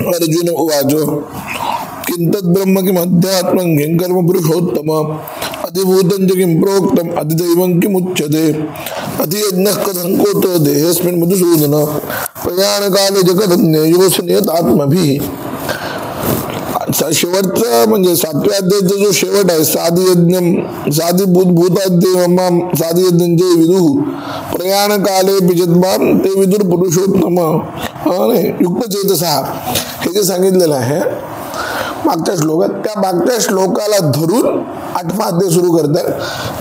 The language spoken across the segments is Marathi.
अर्जुन उवाच किंतत् ब्रह्म किमध्यात्मं किं कर्म पुरुषोत्तम अधिभूतं च किं प्रोक्तम अधिदैवं किमुच्यते अधियज्ञः कथं कोतो देहेऽस्मिन् मधुसूदन प्रयाणकाले च कथं ज्ञेयोऽसि नियतात्मभिः। शेवटचा म्हणजे 7व्या अध्यायाचा जो शेवट आहे साधी यज्ञांचे विदुः प्रयाण काले बिजद्वान ते विदुर पुरुषोत्तम युक्त चेतसा हे जे सांगितलेलं आहे मागच्या श्लोकात, त्या मागच्या श्लोकाला धरून 8वा अध्याय सुरू करतात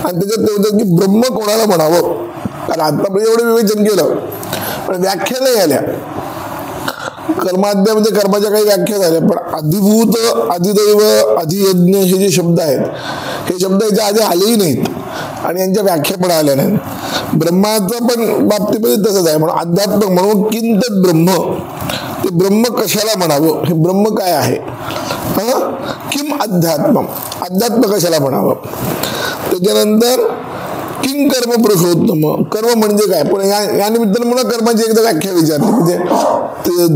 आणि त्याच्यात ते होतं की ब्रह्म कोणाला म्हणावं. कारण आतापर्यंत एवढं विवेचन केलं पण व्याख्या नाही आल्या. कर्माध्यामध्ये कर्माच्या काही व्याख्या झाल्या पण अधिभूत, अधिदैव, अधियज्ञ हे जे शब्द आहेत हे शब्द याच्या आधी आलेही नाहीत आणि यांच्या व्याख्या पण आल्या नाहीत. ब्रह्माचं पण बाबतीमध्ये तसंच आहे. म्हणून अध्यात्म म्हणून किंतत ब्रह्म, ते ब्रह्म कशाला म्हणावं, हे ब्रह्म काय आहे. किम अध्यात्म, अध्यात्म कशाला म्हणावं. त्याच्यानंतर किंग कर्म पुरुषोत्तम, कर्म म्हणजे काय. पण या निमित्तानं मला कर्माची एकदा व्याख्या विचारली. म्हणजे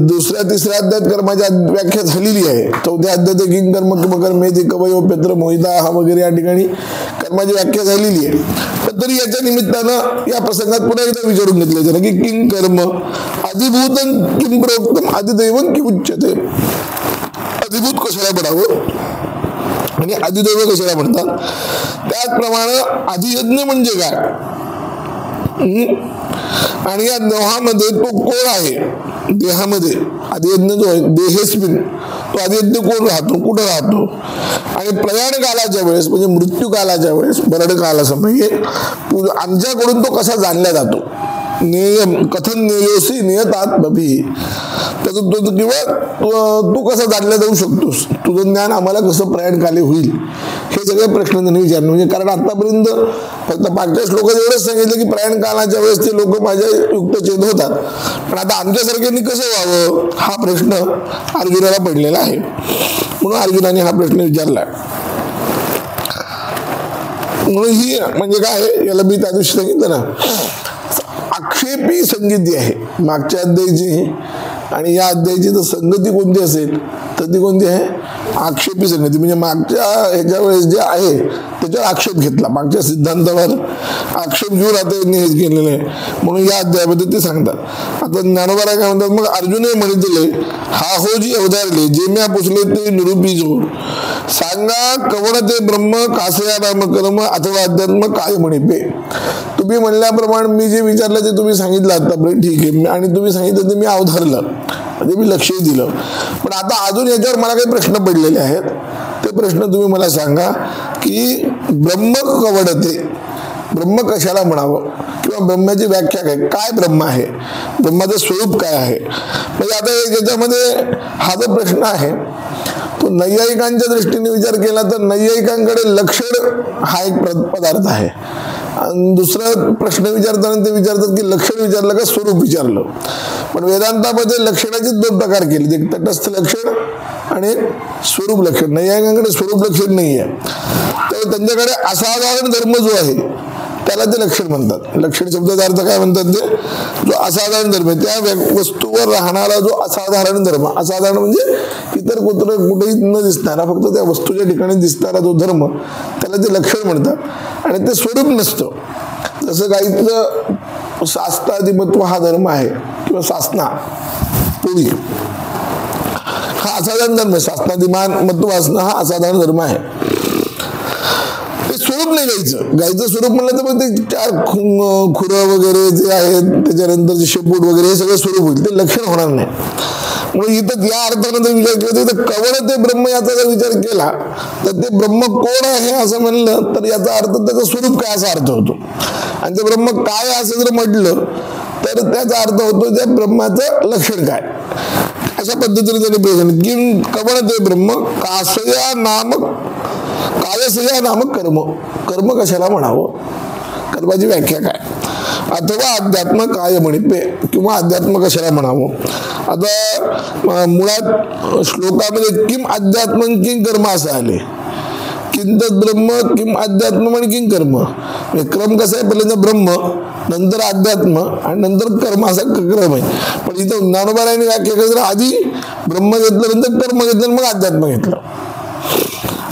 दुसऱ्या तिसऱ्या अध्यायात कर्माची व्याख्या झालेली आहे. 4थ्या अध्यायात किंग कर्म किंवा कर्मेति कवयो पेत्र मोहिता हा वगैरे या ठिकाणी कर्माची व्याख्या झालेली आहे. पण तरी याच्या निमित्तानं या प्रसंगात पुन्हा एकदा विचारून घेतलं जातं की किंग कर्म अधिभूतं किं प्रोक्तम अधिदैवं किं उच्यते. अधिभूत कशाला म्हणावं आणि अधिदैव कशाला म्हणतात. त्याचप्रमाणे अधियज्ञ म्हणजे काय आणि या देहामध्ये तो कोण आहे. देहामध्ये अधियज्ञ जो आहे देहेस्मिन, तो अधियज्ञ कोण राहतो, कुठं राहतो. आणि प्रयाण कालाच्या वेळेस म्हणजे मृत्यू कालाच्या वेळेस मरण कालासमयी आमच्याकडून तो कसा जाणला जातो. नेयम कथन नेयोसी नियतात्मभिः, त्याचं तो किंवा तू कसं जाणला जाऊ शकतोस, तुझं ज्ञान आम्हाला कसं प्रयाणकाली होईल, हे सगळे प्रश्न त्यांनी विचारले. म्हणजे कारण आतापर्यंत फक्त मागच्या श्लोकात एवढंच सांगितलं की प्रयाण कालाच्या वेळेस ते लोक माझ्या युक्तचेत होतात, पण आता आमच्यासारख्यांनी कसं व्हावं हा प्रश्न अर्जुनाला पडलेला आहे. म्हणून अर्जुनाने हा प्रश्न विचारला. म्हणून ही म्हणजे काय, याला मी त्या दिवशी सांगितलं ना, आक्षेपी संगती आहे मागच्या अध्यायाची आणि या अध्यायाची. तर संगती कोणती असेल तर ती कोणती आहे, आक्षेपी संगती. म्हणजे मागच्या ह्याच्या वेळेस जे आहे त्याच्यावर आक्षेप घेतला, मागच्या सिद्धांतावर आक्षेप घेऊन आता यांनी हे केलेलं आहे. म्हणून या अध्यायामध्ये ते सांगतात. आता ज्ञानोबा काय म्हणतात, मग अर्जुनही म्हणितले हा हो जी अवधारले जे म्या पुसले ते निरूपीजो सांगा कवण ते ब्रह्म कासया नाम कर्म अथवा अध्यात्म काय म्हणिपे. तुम्ही म्हणल्याप्रमाणे मी जे विचारलं ते तुम्ही सांगितलं आतापर्यंत, ठीक आहे, आणि तुम्ही सांगितलं ते मी अवधारलं, म्हणजे मी लक्ष दिलं. पण आता अजून याच्यावर मला काही प्रश्न पडलेले आहेत. ते प्रश्न तुम्ही मला सांगा की ब्रह्म कवडते, ब्रह्म कशाला म्हणावं किंवा ब्रह्माची व्याख्या काय, काय ब्रह्म आहे, ब्रह्माचं स्वरूप काय आहे. म्हणजे आता याच्यामध्ये हा जो प्रश्न आहे तो नैयायिकांच्या दृष्टीने विचार केला तर नैयायिकांकडे लक्षण हा एक पदार्थ आहे. आणि दुसरा प्रश्न विचारताना ते विचारतात की लक्षण विचारलं का स्वरूप विचारलं. पण वेदांतामध्ये लक्षणाचे 2 प्रकार केले, एक तटस्थ लक्षण आणि एक स्वरूप लक्षण. नैयायिकांकडे स्वरूप लक्षण नाही आहे, तर त्यांच्याकडे असाधारण धर्म जो आहे त्याला ते लक्षण म्हणतात. लक्षण शब्दाचा अर्थ काय म्हणतात, ते जो असाधारण धर्म आहे त्या वस्तूवर राहणारा जो असाधारण धर्म, असाधारण म्हणजे इतर कुठेही न दिसणारा, फक्त त्या वस्तूच्या ठिकाणी दिसणारा जो धर्म त्याला ते लक्षण म्हणतात आणि ते स्वरूप नसतं. जसं गाईचं शास्त्राधिमत्व हा धर्म आहे किंवा शासना पोळी हा असाधारण धर्म आहे. शासनाधिमत्व असणं हा असाधारण धर्म आहे. ते स्वरूप नाही गायचं. गायचं स्वरूप म्हणलं तर मग ते 4 खुरं वगैरे जे आहेत त्याच्यानंतर जे शेपूट वगैरे हे सगळं स्वरूप होईल, ते लक्षण होणार नाही. म्हणून इथं या अर्थानं जर विचार केला तर कवळ ते ब्रह्म याचा जर विचार केला तर ते ब्रह्म कोण आहे असं म्हणलं तर याचा अर्थ त्याचं स्वरूप काय असा अर्थ होतो. आणि ते ब्रह्म काय असं जर म्हटलं तर त्याचा अर्थ होतो त्या ब्रह्माचं लक्षण काय. अशा पद्धतीने त्यांनी प्रश्न की कवळ ते ब्रह्म कासया नामक कायसया नामक कर्म, कर्म कशाला म्हणावं, कर्माची व्याख्या काय, अथवा अध्यात्म काय म्हणिपे किंवा अध्यात्म कशाला म्हणावं. आता मुळात श्लोकामध्ये किम अध्यात्म किंग कर्म असं आले. चिंतत ब्रह्म किम अध्यात्म आणि किंग कर्म. म्हणजे क्रम कसा आहे, पहिल्यांदा ब्रह्म, नंतर अध्यात्म आणि नंतर कर्म, असा क्रम आहे. पण इथं ज्ञानोबारायांनी व्याख्या केली, आधी ब्रह्म घेतलं, नंतर कर्म घेतलं, मग अध्यात्म घेतलं.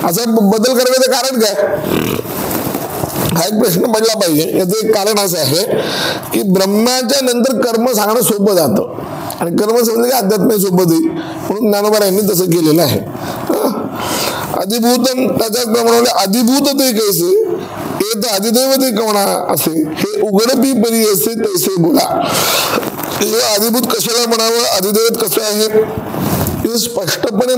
असा बदल करण्याचं कारण काय, हा एक प्रश्न पडला पाहिजे. याचं एक कारण असं आहे की ब्रह्माच्या नंतर कर्म सांगणं सोपं जातं आणि कर्म समजलं की अध्यात्म सोबत येईल, म्हणून ज्ञानोबारायांनी तसं केलेलं आहे. अधिभूतम त्याच्याच प्रमाणे अधिभूत ते कैसे येत अधिदैव ते कवणा असे हे उघडपी परी असे तैसे बोला. हे अधिभूत कशाला म्हणावं, अधिदैवत कसं आहे हे स्पष्टपणे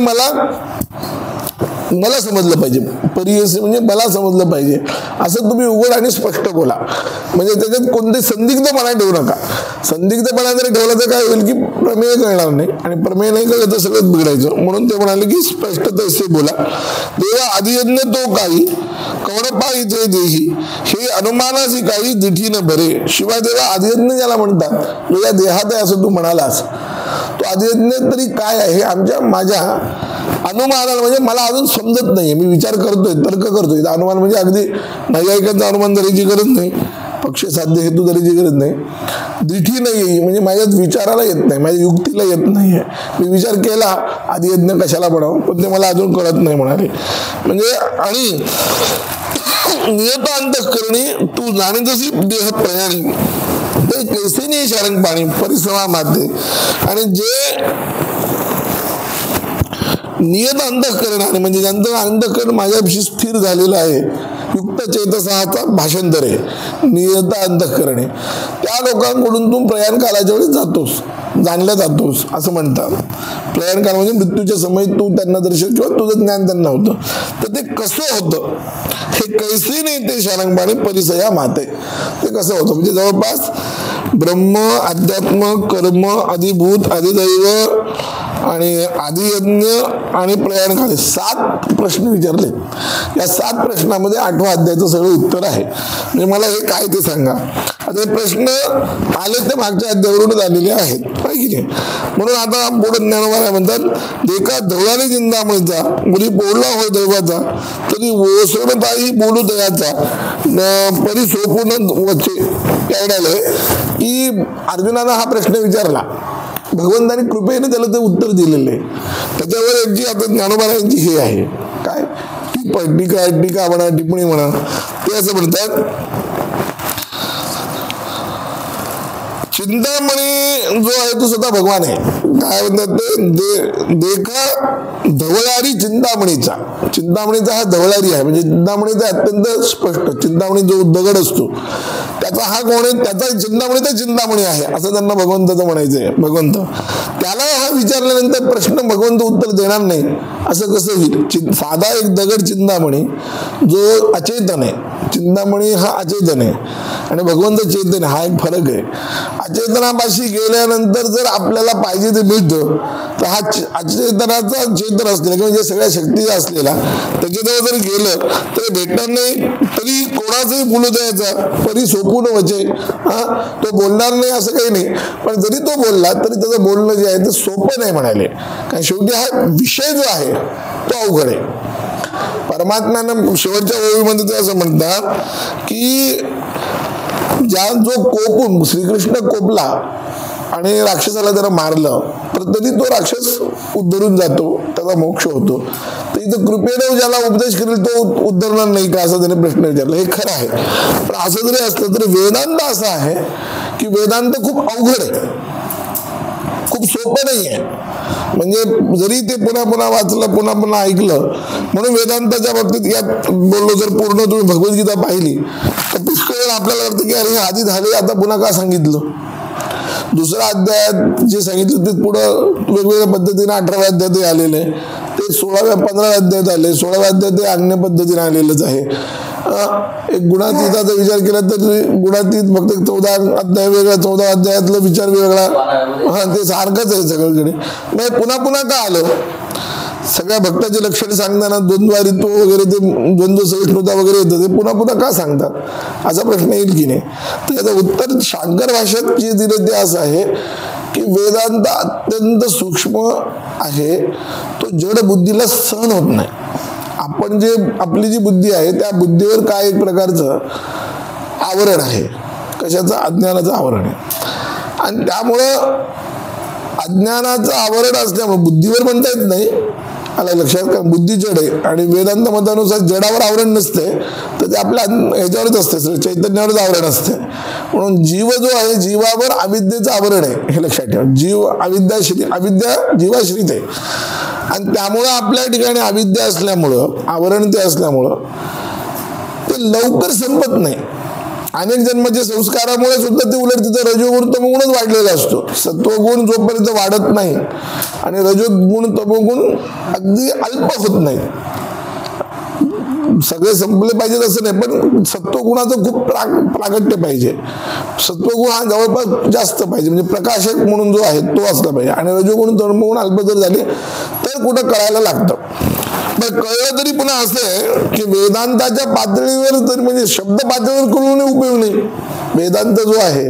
मला समजलं पाहिजे. परियस म्हणजे मला समजलं पाहिजे असं तुम्ही उघड आणि स्पष्ट बोला. म्हणजे त्याच्यात कोणते संदिग्धपणा ठेवू नका. संदिग्धपणा जरी ठेवला तर काय होईल की प्रमेय कळणार नाही आणि प्रमेय नाही कळलं तर सगळंच बिघडायचं. म्हणून ते म्हणाले की स्पष्ट तसे बोला. देवा आदियज्ञ तो काही कवडपा इथे देही हे अनुमानाची काही दिठी न भरे. शिवाय देवा आदियज्ञ ज्याला म्हणतात या देहात आहे असं तू म्हणालास, तो आदियज्ञ तरी काय आहे माझ्या अनुमानाला, म्हणजे मला अजून समजत नाहीये. मी विचार करतोय, तर्क करतोय. अनुमान म्हणजे अगदी नैयायिकांचा अनुमान धरायची गरज नाही, पक्ष साध्य हेतू धरायची गरज नाही. दिठी नाही म्हणजे माझ्याच विचाराला येत नाही, माझ्या युक्तीला येत नाहीये. मी विचार केला आदियज्ञ कशाला म्हणावं, पण ते मला अजून कळत नाही म्हणाले. म्हणजे आणि नियत अंतःकरणी तू जाणीतशी देह प्रयाणी ते कैसे नाही शारंग पाणी परिसमा माते. आणि जे नियत अंतःकरण आहे म्हणजे ज्यांचं अंतःकरण माझ्यापाशी स्थिर झालेलं आहे, युक्त चेतसाचा भाषांतर आहे, नियत अंतःकरण आहे, त्या लोकांकडून तू प्रयाण कालाच्या वेळी जातोस, जाणल्या जातोस असं म्हणतात. प्रयाण काल म्हणजे मृत्यूच्या समयी तू त्यांना दर्शन किंवा तुझं ज्ञान त्यांना होतं. तर ते कसं होतं हे कैसे नाही ते शारंगपाणी परिसया माते. ते कसं होतं म्हणजे जवळपास ब्रह्म, अध्यात्म, कर्म, अधिभूत, अधिदैव आणि आदियज्ञ आणि प्रयाण काल 7 प्रश्न विचारले. या 7 प्रश्नामध्ये 8व्या अध्यायाचं सगळं उत्तर आहे. म्हणजे मला हे काय ते सांगा. आता हे प्रश्न आले ते मागच्या अध्यायावरून आलेले आहेत पाहिजे. म्हणून आता पुढे ज्ञानोबा म्हणतात देखा धवळाने चिंतामणीचा मुली बोलला होय दैवाचा तरी ओसरताही बोलू दयाचा परी सोपून वचे. यायला की अर्जुनानं हा प्रश्न विचारला, भगवंतानी कृपेने त्याला ते उत्तर दिलेले. त्याच्यावर एक जी आता ज्ञानोबारायांची हे आहे काय टीका म्हणा, टिप्पणी म्हणा, ते असं म्हणतात चिंतामणी जो आहे तो स्वतः भगवान आहे. काय म्हणतात ते देखा धवळारी चिंतामणीचा. चिंतामणीचा हा धवळारी आहे म्हणजे चिंतामणीचा अत्यंत स्पष्ट. चिंतामणी जो दगड असतो त्याचा हा कोण आहे, त्याचा चिंतामणीचा चिंतामणी आहे असं त्यांना भगवंताचं म्हणायचंय. भगवंत त्याला हा विचारल्यानंतर प्रश्न भगवंत उत्तर देणार नाही असं कसं होईल. साधा एक दगड चिंतामणी जो अचेतन आहे, चिंतामणी हा अचेतन आहे आणि भगवंत चेतन हा एक फरक आहे. अचेतनापाशी गेल्यानंतर जर आपल्याला पाहिजे ते मिळतं तर हा अचेतनाचा चेतन असलेला किंवा जे सगळ्या शक्ती असलेला त्याच्याजवळ जर गेलं तर भेटणार नाही. तरी कोणाचंही बोलू द्यायचा परी सोपून वचे. तो बोलणार नाही असं काही नाही, पण जरी तो बोलला तरी त्याचं बोलणं जे आहे ते सोपं नाही म्हणाले. कारण शेवटी हा विषय जो आहे तो अवघड आहे. परमात्म्यानं शेवटच्या ओळीमध्ये ते असं म्हणतात की ज्या जो कोपून श्रीकृष्ण कोपला आणि राक्षसाला जरा मारलं तर तरी तो राक्षस उद्धरून जातो, त्याचा मोक्ष होतो. तर इथं कृपेने ज्याला उपदेश करेल तो उद्धरणार नाही का असं त्याने प्रश्न विचारला. हे खरं आहे, पण असं जरी असलं तरी वेदांत असं आहे की वेदांत खूप अवघड आहे, खूप सोपं नाही आहे. म्हणजे जरी ते पुन्हा पुन्हा वाचलं, पुन्हा पुन्हा ऐकलं, म्हणून वेदांताच्या बाबतीत यात बोललो जर पूर्ण तुम्ही भगवद्गीता पाहिली तर पुष्कळ आपल्याला वाटतं की अरे आधी झाले आता पुन्हा का सांगितलं. दुसऱ्या अध्यायात जे सांगितलं ते पुढं वेगवेगळ्या पद्धतीने 18व्या अध्यायात आलेले, ते 16व्या 15व्या अध्यायात आले, 16व्या अध्यायात ते अन्य पद्धतीने आलेलंच आहे. एक गुणातीताचा विचार केला तर गुणातीत फक्त 14 अध्याय वेगळा, 14 अध्यायातला विचार वेगळा, ते सारखंच आहे सगळीकडे. मग पुन्हा पुन्हा का आलं. सगळ्या भक्ताचे लक्षणे सांगताना द्वंद्वारित्व वगैरे ते द्वंद्व सहिष्णुता वगैरे येतं, ते पुन्हा पुन्हा का सांगतात असा प्रश्न येईल की नाही. तर याचं उत्तर शांकर भाषेत जे दिलं ते असं आहे की वेदांत अत्यंत सूक्ष्म आहे, तो जड बुद्धीला सहन होत नाही. आपण जे आपली जी बुद्धी आहे त्या बुद्धीवर काय एक प्रकारचं आवरण आहे, कशाचं? अज्ञानाचं आवरण आहे. आणि त्यामुळं अज्ञानाचं आवरण असल्यामुळे बुद्धीवर म्हणता येत नाही, आलं लक्षात? कारण बुद्धी जड आहे आणि वेदांत मतानुसार जडावर आवरण नसते, तर ते आपल्या ह्याच्यावरच असते, चैतन्यावरच आवरण असते. म्हणून जीव जो आहे जीवावर अविद्येचं आवरण आहे, हे लक्षात ठेवा. जीव अविद्या जीवाश्रित आहे आणि त्यामुळं आपल्या ठिकाणी अविद्या असल्यामुळं, आवरण ते असल्यामुळं ते लवकर संपत नाही. अनेक जन्माच्या संस्कारामुळे सुद्धा ते उलट तिथं रजोगुण तमोगुणच वाढलेला असतो. सत्वगुण जोपर्यंत वाढत नाही आणि रजोगुण तमोगुण अगदी अल्प होत नाही, सगळे संपले पाहिजेत असं नाही, पण सत्वगुणाचं खूप प्रागट्य पाहिजे. सत्वगुण हा जवळपास जास्त पाहिजे, म्हणजे प्रकाशक म्हणून जो आहे तो असला पाहिजे. आणि रजोगुण तमोगुण अल्प जर झाले तर कुठं कळायला लागतं. पण कळलं तरी पुन्हा असं आहे की वेदांताच्या पातळीवर तरी, म्हणजे शब्द पातळीवर कळून उपयोग नाही. वेदांत जो आहे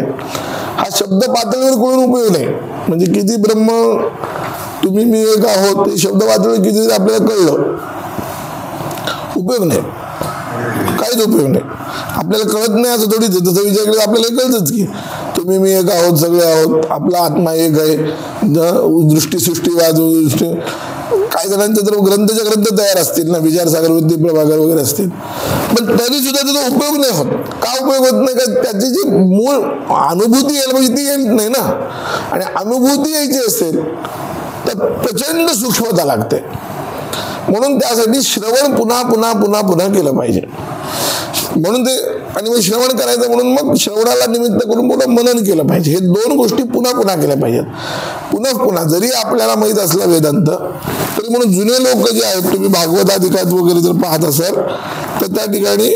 हा शब्द पातळीवर कळून उपयोग नाही. म्हणजे किती ब्रह्म तुम्ही मी एक आहोत ते शब्द पातळीवर किती आपल्याला कळलं, उपयोग नाही, काहीच उपयोग नाही. आपल्याला कळत नाही असं थोडीच, तसं विचार केला आपल्याला कळतच की तुम्ही मी एक आहोत, सगळे आहोत, आपला आत्मा एक आहे. दृष्टी सृष्टीवाद दृष्टी, काही जणांचे तर ग्रंथच्या ग्रंथ तयार असतील ना, विचारसागर वृत्ती प्रभाकर वगैरे असतील, पण तरी सुद्धा त्याचा उपयोग नाही होत. का उपयोग होत नाही? का त्याची जी मूळ अनुभूती यायला पाहिजे ती येत नाही ना. आणि अनुभूती यायची असेल तर प्रचंड सूक्ष्मता लागते. म्हणून त्यासाठी श्रवण पुन्हा पुन्हा पुन्हा पुन्हा केलं पाहिजे. म्हणून ते, आणि मग श्रवण करायचं म्हणून मग श्रवणाला निमित्त करून पुन्हा मनन केलं पाहिजे. हे दोन गोष्टी पुन्हा पुन्हा केल्या पाहिजेत, पुन्हा पुन्हा. जरी आपल्याला माहीत असला वेदांत तरी म्हणून जुने लोक जे आहेत, तुम्ही भागवताधिकात वगैरे जर पाहत असाल तर त्या ठिकाणी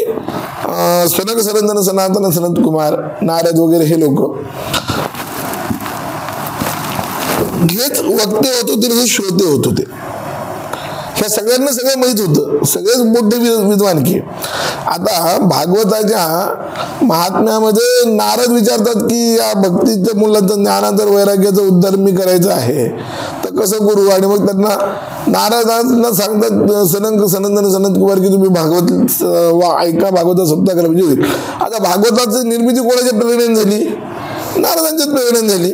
सनक सनंदन सनातन सनत कुमार नारद वगैरे हे लोक हेच वक्ते होत होते, हे श्रोते होत होते. ह्या सगळ्यांना सगळं माहीत होतं, सगळेच मोठे विद्वान की. आता भागवताच्या महात्म्यामध्ये नारद विचारतात की या भक्तीच्या मुलाचं ज्ञानांतर वैराग्याचं उद्धार मी करायचं आहे तर कसं करू? आणि मग त्यांना नारदांना सांगतात सनंदन सनत कुमार की तुम्ही भागवत ऐका, भागवत सप्ताह करा म्हणजे होईल. आता भागवताची निर्मिती कोणाच्या प्रेरणेने झाली? नारदांच्याच प्रेरणेने झाली.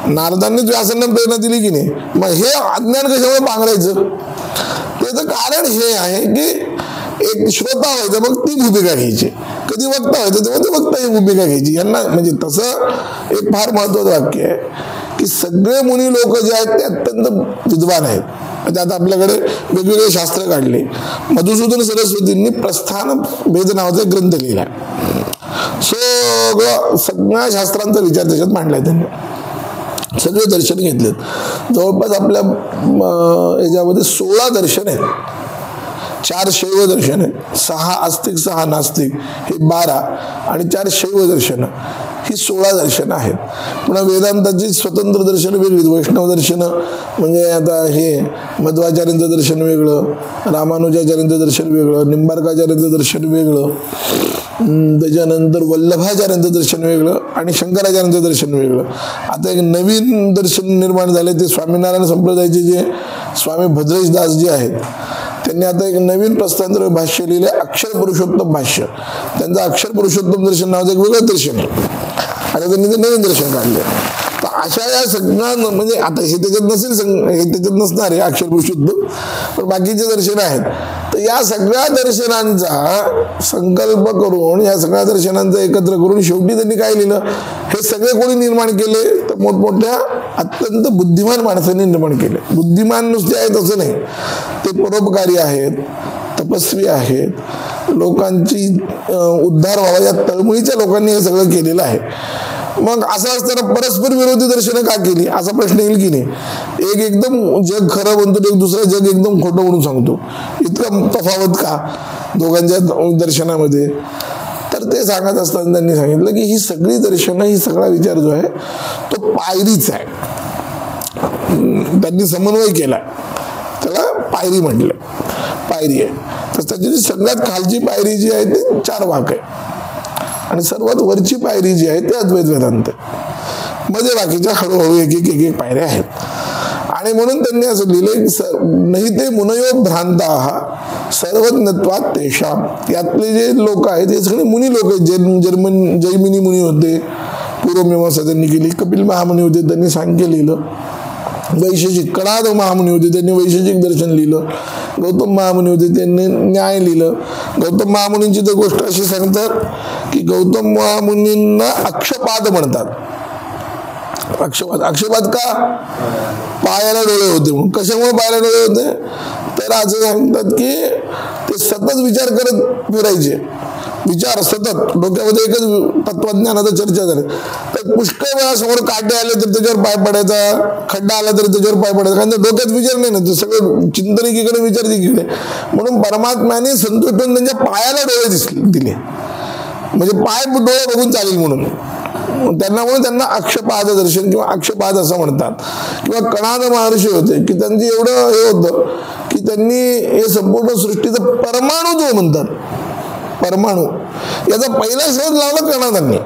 नारदांनीच व्यासांना प्रेरणा दिली की नाही. मग हे अज्ञान कशामुळे पांघरायचं? त्याचं कारण हे आहे की एक श्रोता व्हायचं, मग ती भूमिका घ्यायची. कधी वक्ता व्हायचं तेव्हा ते वक्ता ही भूमिका घ्यायची. यांना म्हणजे तसं एक फार महत्वाचं वाक्य आहे की सगळे मुनी लोक जे आहेत ते अत्यंत विद्वान आहेत. म्हणजे आता आपल्याकडे वेगवेगळे शास्त्र काढले. मधुसूदन सरस्वतींनी प्रस्थान भेद नावाचा ग्रंथ लिहिला. सगळ्या शास्त्रांचा विचार त्याच्यात मांडलाय त्यांनी. सगळे दर्शन घेतलेत. जवळपास आपल्या याच्यामध्ये 16 दर्शन आहेत. 4 शैव दर्शन आहेत, 6 आस्तिक 6 नास्तिक हे 12 आणि 4 शैव दर्शन ही 16 दर्शनं आहेत. पुन्हा वेदांताची स्वतंत्र दर्शनं वेगळी. वैष्णव दर्शनं म्हणजे आता हे मध्वाचार्यांचं दर्शन वेगळं, रामानुजाचार्यांचं दर्शन वेगळं, निंबार्काचार्यांचं दर्शन वेगळं, त्याच्यानंतर वल्लभाचार्यांचं दर्शन वेगळं आणि शंकराचार्यांचं दर्शन वेगळं. आता एक नवीन दर्शन निर्माण झाले ते स्वामीनारायण संप्रदायाचे जे स्वामी भद्रेश दास जे आहेत त्यांनी आता एक नवीन प्रस्थांतर भाष्य लिहिले, अक्षर पुरुषोत्तम भाष्य. त्यांचं अक्षर पुरुषोत्तम दर्शन नावाचं एक वेगळं दर्शन आहे. आता त्यांनी ते नवीन दर्शन काढले. तर अशा या सगळ्या म्हणजे आता हे त्याच्यात नसेल, हे त्याच्यात नसणार आहे अक्षर पुरुषोत्तम, पण बाकीचे दर्शन आहेत. तर या सगळ्या दर्शनांचा संकल्प करून, या सगळ्या दर्शनांचा एकत्र करून शेवटी त्यांनी काय लिहिलं? हे सगळे कोणी निर्माण केले? तर मोठमोठ्या अत्यंत बुद्धिमान माणसांनी निर्माण केले. बुद्धिमान नुसते आहेत असं नाही, ते परोपकारी आहेत, तपस्वी आहेत, लोकांची उद्धार व्हावा या तळमळीच्या लोकांनी हे सगळं केलेलं आहे. मग असं असताना परस्पर विरोधी दर्शनं का केली असा प्रश्न येईल की नाही. एक एकदम जग खरं म्हणतो, एक दुसरं जग एकदम खोटं म्हणून सांगतो. इतका तफावत का दोघांच्या दर्शनामध्ये? तर ते सांगत असताना त्यांनी सांगितलं की ही सगळी दर्शनं, ही सगळा विचार जो आहे तो पायरीच आहे. त्यांनी समन्वय केला, त्याला पायरी म्हटलं. पायरी आहे. तर त्याची सगळ्यात खालची पायरी जी आहे ती 4 वाक आहे आणि सर्वात वरची पायरी जी आहे ते अद्वैत वेदांत. मध्ये बाकीच्या हळूहळू एक एक पायऱ्या आहेत. आणि म्हणून त्यांनी असं लिहिलंय की नाही ते मुनयो भ्रांता सर्वज्ञत्वात् तेषाम. यातले जे लोक आहेत हे सगळे मुनी लोक आहेत. जैमिनी मुनी होते, पूर्वमीमांसा त्यांनी केली. कपिल महामुनी होते, त्यांनी सांख्य लिहिलं. वैशेषिक कणाद महामुनी होते, त्यांनी वैशेषिक दर्शन लिहिलं. गौतम महामुनी होते, त्यांनी न्याय लिहिलं. गौतम महामुनींची तर गोष्ट अशी सांगतात की गौतम महामुनींना अक्षपाद म्हणतात. अक्षपाद का? पायाला डोळे होते म्हणून. कशामुळे पायाला डोळे होते? तर असं सांगतात की ते सतत विचार करत फिरायचे. विचार सतत डोक्यामध्ये एकच तत्वज्ञानाचा चर्चा झाली. तर पुष्कळ वेळा समोर काटे आले तर त्याच्यावर पाय पडायचा, खड्डा आला तर त्याच्यावर पाय पडायचा, कारण डोक्यात विचार नाही ना, ते सगळं चिंतन एकीकडे विचार एकीकडे. म्हणून परमात्म्याने संतोष ठेवून त्यांच्या पायाला डोळे दिले, म्हणजे पाय डोळे बघून चालेल म्हणून. त्यांना अक्षपाद दर्शन किंवा अक्षपाद असं म्हणतात. किंवा कणाद महर्षी होते की त्यांचे एवढं हे होतं की त्यांनी हे संपूर्ण सृष्टीचं परमाणू जो म्हणतात, परमाणू याचा पहिला शोध लावला कणादांनी.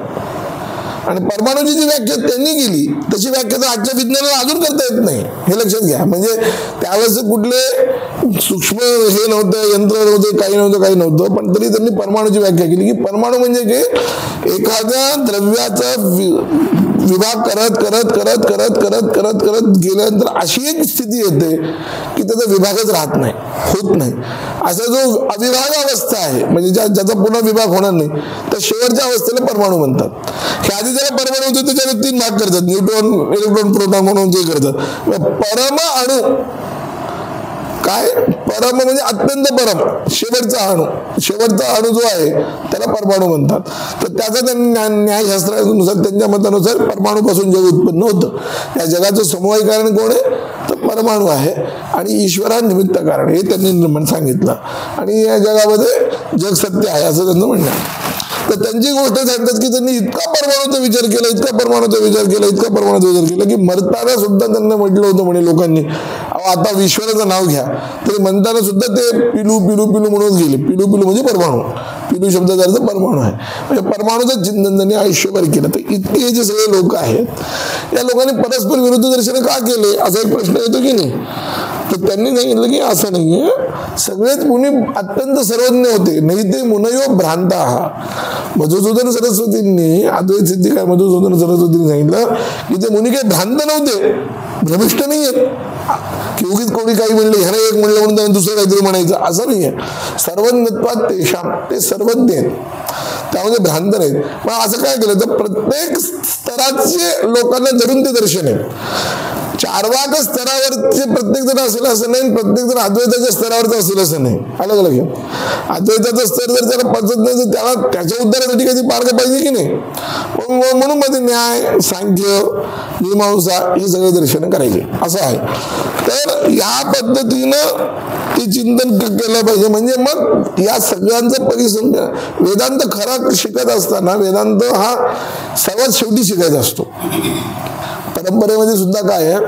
आणि परमाणूची जी व्याख्या त्यांनी केली तशी व्याख्या तर आजच्या विज्ञानाला अजून करता येत नाही, हे लक्षात घ्या. म्हणजे त्यावेळेस कुठले सूक्ष्म हे नव्हतं, यंत्र नव्हते, काही नव्हतं, पण तरी त्यांनी परमाणूची व्याख्या केली की परमाणू म्हणजे की एखाद्या द्रव्याचा विभाग करत गेल्यानंतर अशी एक स्थिती येते की त्याचा विभागच राहत नाही, होत नाही. असा जो अविभाग अवस्था आहे, म्हणजे ज्याचा पुन्हा विभाग होणार नाही, तर शेवटच्या अवस्थेला परमाणू म्हणतात. हे आधी ज्याला परमाणू होते त्याच्याने 3 भाग करतात, न्यूट्रॉन, इलेक्ट्रॉन, प्रोटॉन म्हणून जे करतात. परम अणु काय? परम म्हणजे अत्यंत परम, शेवटचा अणु जो आहे त्याला परमाणू म्हणतात. तर त्याचा त्यांनी न्यायशास्त्रानुसार त्यांच्या मतानुसार परमाणूपासून जग उत्पन्न होतं. या जगाचं समवायी कारण कोण आहे? तर परमाणू आहे. आणि ईश्वरा निमित्त कारण हे त्यांनी निर्माण सांगितलं. आणि या जगामध्ये जग सत्य आहे असं त्यांचं म्हणणं आहे. तर त्यांची गोष्ट सांगतात की त्यांनी इतका परमाणूचा विचार केला की मरताना सुद्धा त्यांना म्हटलं होतं म्हणे लोकांनी, आता ईश्वराचं नाव घ्या, तरी म्हणताना सुद्धा ते पिलू म्हणून गेले. पिलू म्हणजे परमाणू. पिलू शब्दाचा अर्थ परमाणू आहे. म्हणजे परमाणूचं चिंतन त्यांनी आयुष्यभर केलं. तर इतके जे सगळे लोक आहेत, या लोकांनी परस्पर विरुद्ध दर्शन का केले असा एक प्रश्न येतो की नाही. तर त्यांनी सांगितलं की असं नाहीये, सगळेच मुनी अत्यंत सर्वज्ञ होते. नाही ते मुनयो भ्रांता. मधुसूदन सरस्वतींनी अद्वैत सिद्धिकार मधुसूदन सरस्वतींनी सांगितलं की ते मुनी काही भ्रांत नव्हते, भ्रमिष्ट नाही आहेत की उगीच कोणी काही म्हणले, ह्याला एक म्हणलं म्हणून त्यांना दुसरं काहीतरी म्हणायचं असं नाहीये. सर्वज्ञत्वात् तेषाम, ते सर्वज्ञ आहेत, त्यामध्ये भ्रांत नाहीत. मग असं काय केलं तर प्रत्येक स्तराचे लोकांना धरून ते दर्शन आहे. चार्वाक स्तरावरचे प्रत्येक जण असेल असं नाही, प्रत्येक जण अद्वैताच्या स्तरावरचं असेल असं नाही. अलग अलग आहे. अद्वैताचा स्तर जर त्याला पचत नाही तर त्याला त्याच्या उद्धारासाठी कधी मार्ग पाहिजे की नाही. म्हणून मध्ये न्याय, सांख्य, मीमांसा ही सगळे दर्शन करायचे असं आहे. तर या पद्धतीनं ते चिंतन केलं पाहिजे. म्हणजे मग या सगळ्यांचा परिसंग वेदांत खरा शिकत असताना वेदांत हा सर्वात शेवटी शिकायचा असतो. परंपरेमध्ये सुद्धा काय आहे,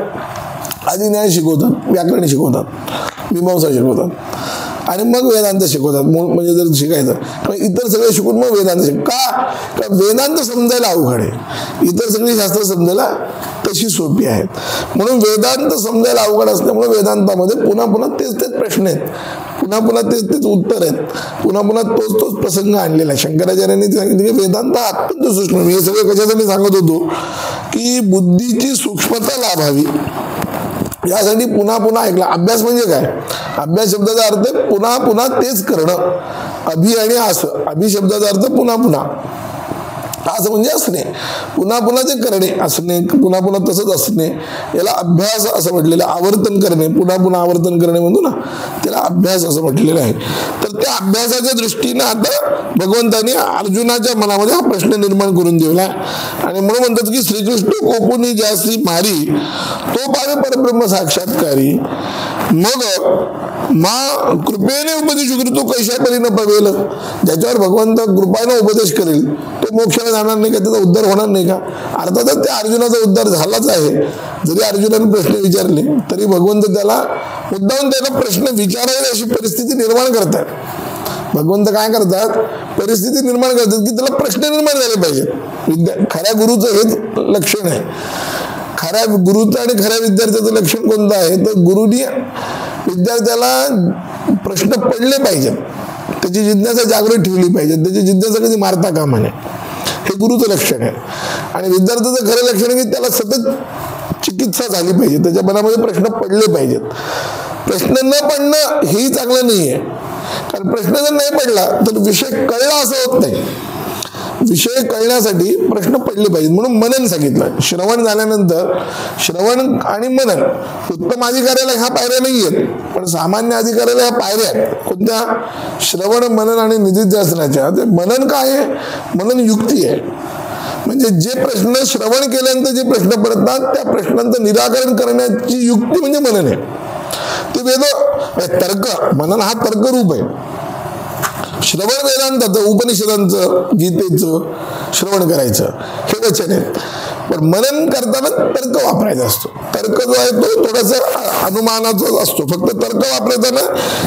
आधी न्याय शिकवतात, व्याकरण शिकवतात, मीमांसा शिकवतात आणि मग वेदांत शिकवतात. म्हणजे जर शिकायचं मग इतर सगळे शिकून मग वेदांत का वेदांत समजायला अवघड आहे, इतर सगळी शास्त्र समजायला तशी सोपी आहेत. म्हणून वेदांत समजायला अवघड असल्यामुळे वेदांतामध्ये पुन्हा तेच प्रश्न आहेत, पुन्हा तेच उत्तर आहेत, पुन्हा तोच प्रसंग आणलेला आहे. शंकराचार्यांनी सांगितलं की वेदांत अत्यंत सूक्ष्म. हे सगळं कशासाठी सांगत होतो की बुद्धीची सूक्ष्मता लाभावी यासाठी पुन्हा ऐकला. अभ्यास म्हणजे काय? अभ्यास शब्दाचा अर्थ पुन्हा तेच करणं. अभि आणि असं, अभि शब्दाचा अर्थ पुन्हा असं म्हणजे असणे, पुन्हा ते करणे, असणे, पुन्हा तसंच असणे, याला अभ्यास असं म्हटलेलं. आवर्तन करणे, पुन्हा आवर्तन करणे म्हणतो ना, त्याला अभ्यास असं म्हटलेलं आहे. तर त्या अभ्यासाच्या दृष्टीने आता भगवंतांनी अर्जुनाच्या मनामध्ये हा प्रश्न निर्माण करून दिला. आणि म्हणून म्हणतात की श्रीकृष्ण कोपुनी ज्यासी मारी तो पावे परब्रह्म साक्षात्कारी. मग कृपेने उपदेश करतो कैशा परी न पवेल. ज्याच्यावर भगवंत कृपाने उपदेश करेल तो मोक्षाला जाणार नाही का, त्याचा उद्धार होणार नाही का? अर्थातच त्या अर्जुनाचा उद्धार झालाच आहे. जरी अर्जुनाने प्रश्न विचारले तरी भगवंत त्याला मुद्दाम त्याला प्रश्न विचारायला अशी परिस्थिती निर्माण करतात. भगवंत काय करतात? परिस्थिती निर्माण करतात की त्याला प्रश्न निर्माण झाले पाहिजेत. खऱ्या गुरुचं हेच लक्षण आहे. खऱ्या गुरुचं आणि खऱ्या विद्यार्थ्याचं लक्षण कोणतं आहे तर गुरुनी विद्यार्थ्याला प्रश्न पडले पाहिजेत, त्याची जिज्ञासा जागृत ठेवली पाहिजे, त्याची जिज्ञासा कधी मारता कामा नये, हे गुरुचं लक्षण आहे. आणि विद्यार्थ्याचं खरं लक्षण आहे की त्याला सतत चिकित्सा झाली पाहिजे, त्याच्या मनामध्ये प्रश्न पडले पाहिजेत. प्रश्न न पडणं हेही चांगलं नाहीये, कारण प्रश्न जर नाही पडला तर विषय कळला असं होत नाही. विषय कळण्यासाठी प्रश्न पडले पाहिजेत, म्हणून मनन सांगितलं. श्रवण झाल्यानंतर श्रवण आणि मनन, उत्तम अधिकाऱ्याला ह्या पायऱ्या नाही आहेत, पण सामान्य अधिकाऱ्याला ह्या पायऱ्या आहेत. कोणत्या? श्रवण, मनन आणि निधिध्यासनाच्या. ते मनन काय आहे? मनन युक्ती आहे. म्हणजे जे प्रश्न श्रवण केल्यानंतर जे प्रश्न पडतात त्या प्रश्नांचं निराकरण करण्याची युक्ती म्हणजे मनन आहे. ते तर्क, मनन हा तर्करूप आहे. श्रवण वेदांताचं, उपनिषदांचं, गीतेचं श्रवण करायचं हे वचन आहे, पण मनन करताना तर्क वापरायचा असतो. तर्क जो आहे तो थोडासा अनुमानाचा असतो. फक्त तर्क वापरताना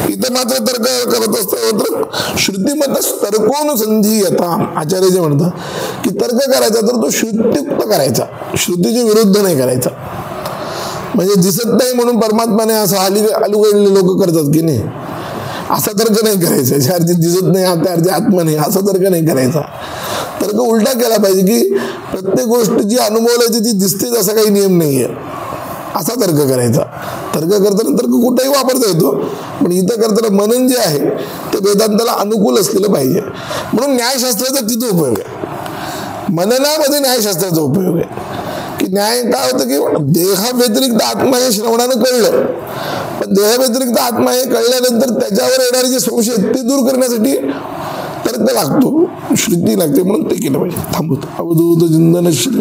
इथं मात्र तर्क करत असतं. श्रुतिमत तर्कोन संधीयता, आचार्य जे म्हणतात की तर्क करायचा तर तो श्रुतियुक्त करायचा, श्रुतीच्या विरुद्ध नाही करायचा. म्हणजे दिसत नाही म्हणून परमात्माने असं अलीकडले लोक करतात की नाही, असा तर्क नाही करायचा. ज्या अर्थी दिसत नाही त्या अर्थी आत्मा नाही, असा तर्क नाही करायचा. तर्क उलटा केला पाहिजे की प्रत्येक गोष्ट जी अनुभवल्याची ती दिसतेच असा काही नियम नाहीये, असा तर्क करायचा. तर्क करताना तर्क कुठेही वापरता येतो, पण इथं करताना मनन जे आहे ते वेदांताला अनुकूल असलेलं पाहिजे. म्हणून न्यायशास्त्राचा तिथं उपयोग आहे, मननामध्ये न्यायशास्त्राचा उपयोग आहे. की न्याय काय होतं की देहा व्यतिरिक्त आत्मा हे श्रवणानं कळलं, पण देहा व्यतिरिक्त आत्मा हे कळल्यानंतर त्याच्यावर येणारे जे संशय ते दूर करण्यासाठी तर्क लागतो, श्रुती लागते, म्हणून ते केलं पाहिजे. थांबवतो. अवधूत चिंतन श्री